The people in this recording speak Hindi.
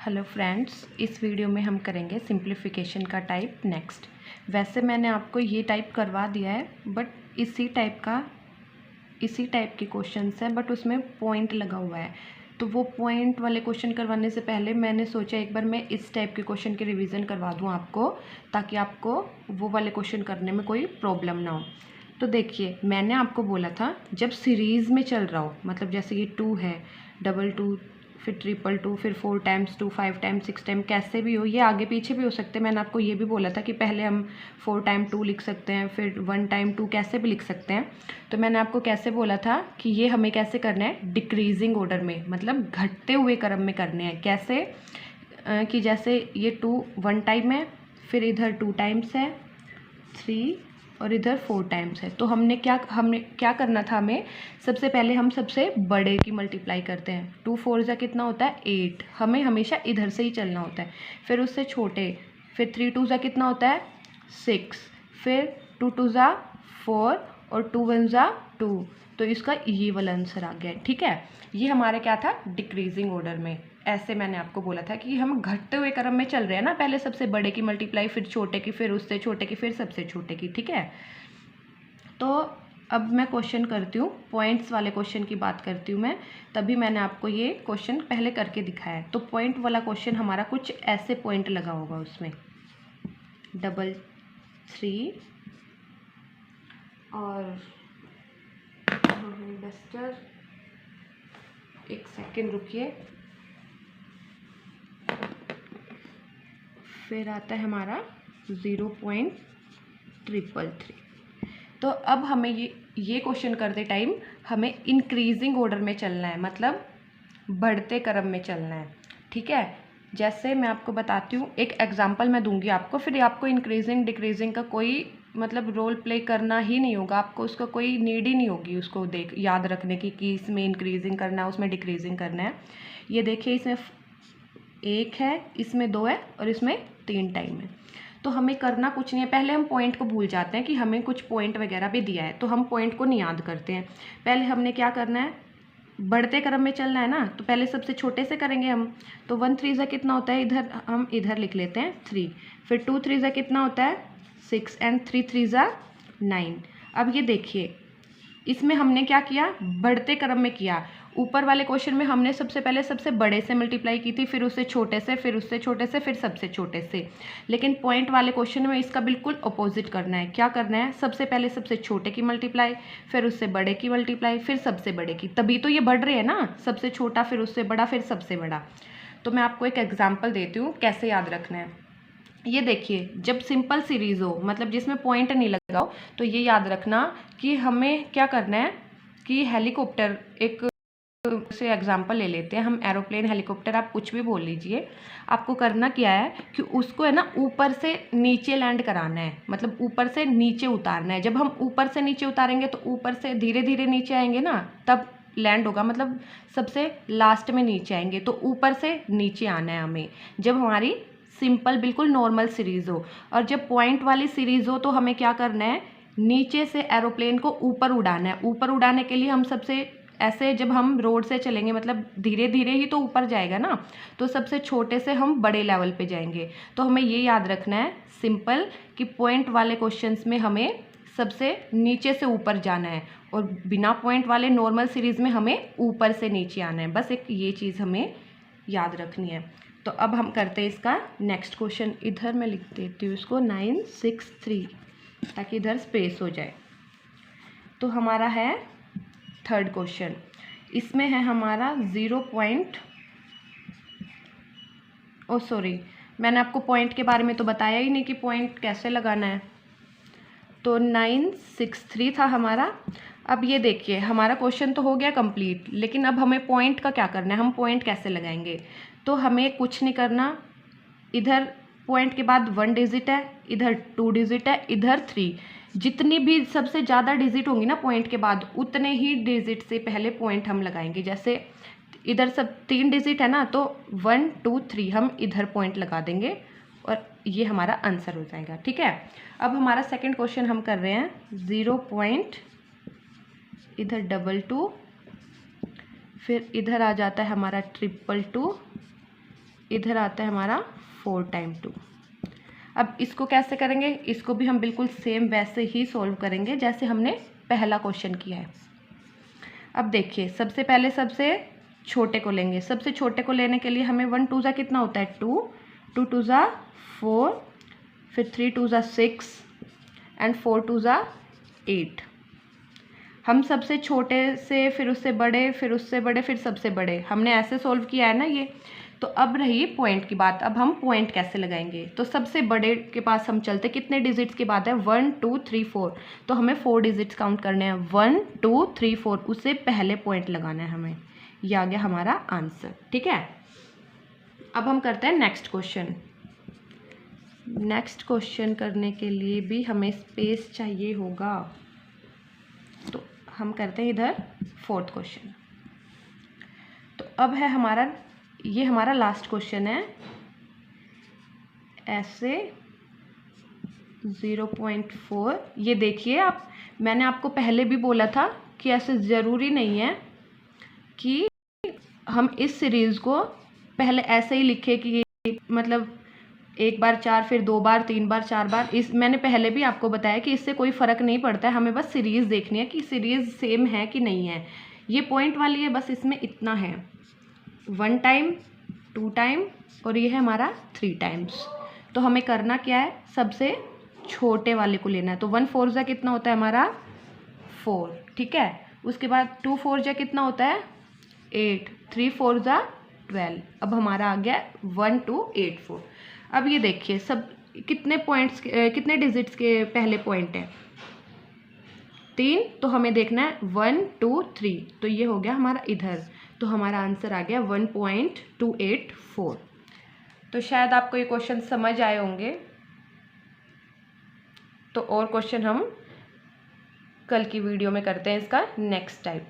हेलो फ्रेंड्स, इस वीडियो में हम करेंगे सिंप्लीफिकेशन का टाइप नेक्स्ट। वैसे मैंने आपको ये टाइप करवा दिया है, बट इसी टाइप के क्वेश्चंस है, बट उसमें पॉइंट लगा हुआ है। तो वो पॉइंट वाले क्वेश्चन करवाने से पहले मैंने सोचा एक बार मैं इस टाइप के क्वेश्चन की रिवीजन करवा दूँ आपको, ताकि आपको वो वाले क्वेश्चन करने में कोई प्रॉब्लम ना हो। तो देखिए, मैंने आपको बोला था जब सीरीज़ में चल रहा हो, मतलब जैसे ये 2 है, डबल 2, फिर ट्रिपल 2, फिर 4 टाइम्स 2, 5 टाइम्स 6 टाइम, कैसे भी हो, ये आगे पीछे भी हो सकते हैं। मैंने आपको ये भी बोला था कि पहले हम 4 टाइम 2 लिख सकते हैं, फिर 1 टाइम 2 कैसे भी लिख सकते हैं। तो मैंने आपको कैसे बोला था कि ये हमें कैसे करना है, डिक्रीजिंग ऑर्डर में, मतलब घटते हुए क्रम में करने हैं। कैसे कि जैसे ये 2 1 टाइम है, फिर इधर 2 टाइम्स है, 3 और इधर 4 टाइम्स है। तो हमने क्या करना था, हमें सबसे पहले हम सबसे बड़े की मल्टीप्लाई करते हैं। 2 4 जा कितना होता है 8, हमें हमेशा इधर से ही चलना होता है। फिर उससे छोटे, फिर 3 2 जा कितना होता है 6, फिर 2 2 जा 4 और 2 1 जा 2। तो इसका ये वाला आंसर आ गया, ठीक है। ये हमारा क्या था, डिक्रीजिंग ऑर्डर में। ऐसे मैंने आपको बोला था कि हम घटते हुए क्रम में चल रहे हैं ना, पहले सबसे बड़े की मल्टीप्लाई, फिर छोटे की, फिर उससे छोटे की, फिर सबसे छोटे की, ठीक है। तो अब मैं क्वेश्चन करती हूँ, पॉइंट्स वाले क्वेश्चन की बात करती हूँ मैं। तभी मैंने आपको ये क्वेश्चन पहले करके दिखाया है। तो पॉइंट वाला क्वेश्चन हमारा कुछ ऐसे पॉइंट लगा होगा उसमें, 3 और डस्टर, एक सेकेंड रुकिए। फिर आता है हमारा 0.333। तो अब हमें ये क्वेश्चन करते टाइम हमें इंक्रीजिंग ऑर्डर में चलना है, मतलब बढ़ते क्रम में चलना है, ठीक है। जैसे मैं आपको बताती हूँ, एक एग्जांपल मैं दूंगी आपको, फिर आपको इंक्रीजिंग डिक्रीजिंग का कोई मतलब रोल प्ले करना ही नहीं होगा, आपको उसका कोई नीड ही नहीं होगी उसको याद रखने की कि इसमें इंक्रीजिंग करना है, उसमें डिक्रीजिंग करना है। ये देखिए, इसमें 1 है, इसमें 2 है और इसमें 3 टाइम है। तो हमें करना कुछ नहीं है, पहले हम पॉइंट को भूल जाते हैं कि हमें कुछ पॉइंट वगैरह भी दिया है, तो हम पॉइंट को नहीं याद करते हैं। पहले हमने क्या करना है, बढ़ते क्रम में चलना है ना, तो पहले सबसे छोटे से करेंगे हम। तो 1 3 जा कितना होता है, इधर हम इधर लिख लेते हैं 3, फिर 2 3 जा कितना होता है 6 एंड 3 3 जा 9। अब ये देखिए, इसमें हमने क्या किया, बढ़ते क्रम में किया। ऊपर वाले क्वेश्चन में हमने सबसे पहले सबसे बड़े से मल्टीप्लाई की थी, फिर उससे छोटे से, फिर उससे छोटे से, फिर सबसे छोटे से। लेकिन पॉइंट वाले क्वेश्चन में इसका बिल्कुल अपोजिट करना है। क्या करना है, सबसे पहले सबसे छोटे की मल्टीप्लाई, फिर उससे बड़े की मल्टीप्लाई, फिर सबसे बड़े की, तभी तो ये बढ़ रहे हैं ना, सबसे छोटा, फिर उससे बड़ा, फिर सबसे बड़ा। तो मैं आपको एक एग्जाम्पल देती हूँ कैसे याद रखना है। ये देखिए, जब सिंपल सीरीज़ हो, मतलब जिसमें पॉइंट नहीं लगा हो, तो ये याद रखना कि हमें क्या करना है कि हेलीकॉप्टर, एक से एग्जांपल ले लेते हैं हम, एरोप्लेन, हेलीकॉप्टर, आप कुछ भी बोल लीजिए। आपको करना क्या है कि उसको है ना ऊपर से नीचे लैंड कराना है, मतलब ऊपर से नीचे उतारना है। जब हम ऊपर से नीचे उतारेंगे तो ऊपर से धीरे धीरे नीचे आएंगे ना, तब लैंड होगा, मतलब सबसे लास्ट में नीचे आएंगे। तो ऊपर से नीचे आना है हमें, जब हमारी सिंपल बिल्कुल नॉर्मल सीरीज़ हो। और जब पॉइंट वाली सीरीज़ हो तो हमें क्या करना है, नीचे से एरोप्लेन को ऊपर उड़ाना है। ऊपर उड़ाने के लिए हम सबसे ऐसे, जब हम रोड से चलेंगे, मतलब धीरे धीरे ही तो ऊपर जाएगा ना, तो सबसे छोटे से हम बड़े लेवल पे जाएंगे। तो हमें ये याद रखना है सिंपल कि पॉइंट वाले क्वेश्चंस में हमें सबसे नीचे से ऊपर जाना है, और बिना पॉइंट वाले नॉर्मल सीरीज़ में हमें ऊपर से नीचे आना है। बस एक ये चीज़ हमें याद रखनी है। तो अब हम करते हैं इसका नेक्स्ट क्वेश्चन। इधर मैं लिख देती हूँ इसको 963, ताकि इधर स्पेस हो जाए। तो हमारा है थर्ड क्वेश्चन, इसमें है हमारा मैंने आपको पॉइंट के बारे में तो बताया ही नहीं कि पॉइंट कैसे लगाना है। तो 963 था हमारा। अब ये देखिए, हमारा क्वेश्चन तो हो गया कंप्लीट, लेकिन अब हमें पॉइंट का क्या करना है, हम पॉइंट कैसे लगाएंगे। तो हमें कुछ नहीं करना, इधर पॉइंट के बाद 1 डिजिट है, इधर 2 डिजिट है, इधर 3। जितनी भी सबसे ज़्यादा डिजिट होंगी ना पॉइंट के बाद, उतने ही डिजिट से पहले पॉइंट हम लगाएंगे। जैसे इधर सब 3 डिजिट है ना, तो 1 2 3 हम इधर पॉइंट लगा देंगे और ये हमारा आंसर हो जाएगा, ठीक है। अब हमारा सेकंड क्वेश्चन हम कर रहे हैं 0. इधर 22, फिर इधर आ जाता है हमारा 222, इधर आता है हमारा 4 टाइम 2। अब इसको कैसे करेंगे, इसको भी हम बिल्कुल सेम वैसे ही सॉल्व करेंगे जैसे हमने पहला क्वेश्चन किया है। अब देखिए सबसे पहले सबसे छोटे को लेंगे। सबसे छोटे को लेने के लिए हमें 1 2 जा कितना होता है 2, 2 2 जा 4, फिर 3 2 जा 6 एंड 4 2 जा 8। हम सबसे छोटे से फिर उससे बड़े, फिर उससे बड़े, फिर सबसे बड़े, हमने ऐसे सॉल्व किया है ना ये। तो अब रही पॉइंट की बात। अब हम पॉइंट कैसे लगाएंगे, तो सबसे बड़े के पास हम चलते, कितने डिजिट्स की बात है 1 2 3 4, तो हमें 4 डिजिट्स काउंट करने हैं 1 2 3 4, उससे पहले पॉइंट लगाना है हमें। ये आ गया हमारा आंसर, ठीक है। अब हम करते हैं नेक्स्ट क्वेश्चन। नेक्स्ट क्वेश्चन करने के लिए भी हमें स्पेस चाहिए होगा, तो हम करते हैं इधर 4th क्वेश्चन। तो अब है हमारा, ये हमारा लास्ट क्वेश्चन है। ऐसे 0.4, ये देखिए आप, मैंने आपको पहले भी बोला था कि ऐसे ज़रूरी नहीं है कि हम इस सीरीज़ को पहले ऐसे ही लिखें कि मतलब 1 बार 4, फिर 2 बार 3 बार 4 बार। इस मैंने पहले भी आपको बताया कि इससे कोई फ़र्क नहीं पड़ता है, हमें बस सीरीज़ देखनी है कि सीरीज़ सेम है कि नहीं है। ये पॉइंट वाली है, बस इसमें इतना है 1 टाइम 2 टाइम और ये है हमारा 3 टाइम्स। तो हमें करना क्या है, सबसे छोटे वाले को लेना है। तो 1 4 जा कितना होता है हमारा 4, ठीक है। उसके बाद 2 4 जा कितना होता है 8, 3 4 जा 12। अब हमारा आ गया 1 2 8 4। अब ये देखिए सब कितने पॉइंट्स, कितने डिजिट्स के पहले पॉइंट है 3, तो हमें देखना है 1 2 3, तो ये हो गया हमारा इधर। तो हमारा आंसर आ गया 1.284। तो शायद आपको ये क्वेश्चन समझ आए होंगे। तो और क्वेश्चन हम कल की वीडियो में करते हैं इसका नेक्स्ट टाइप।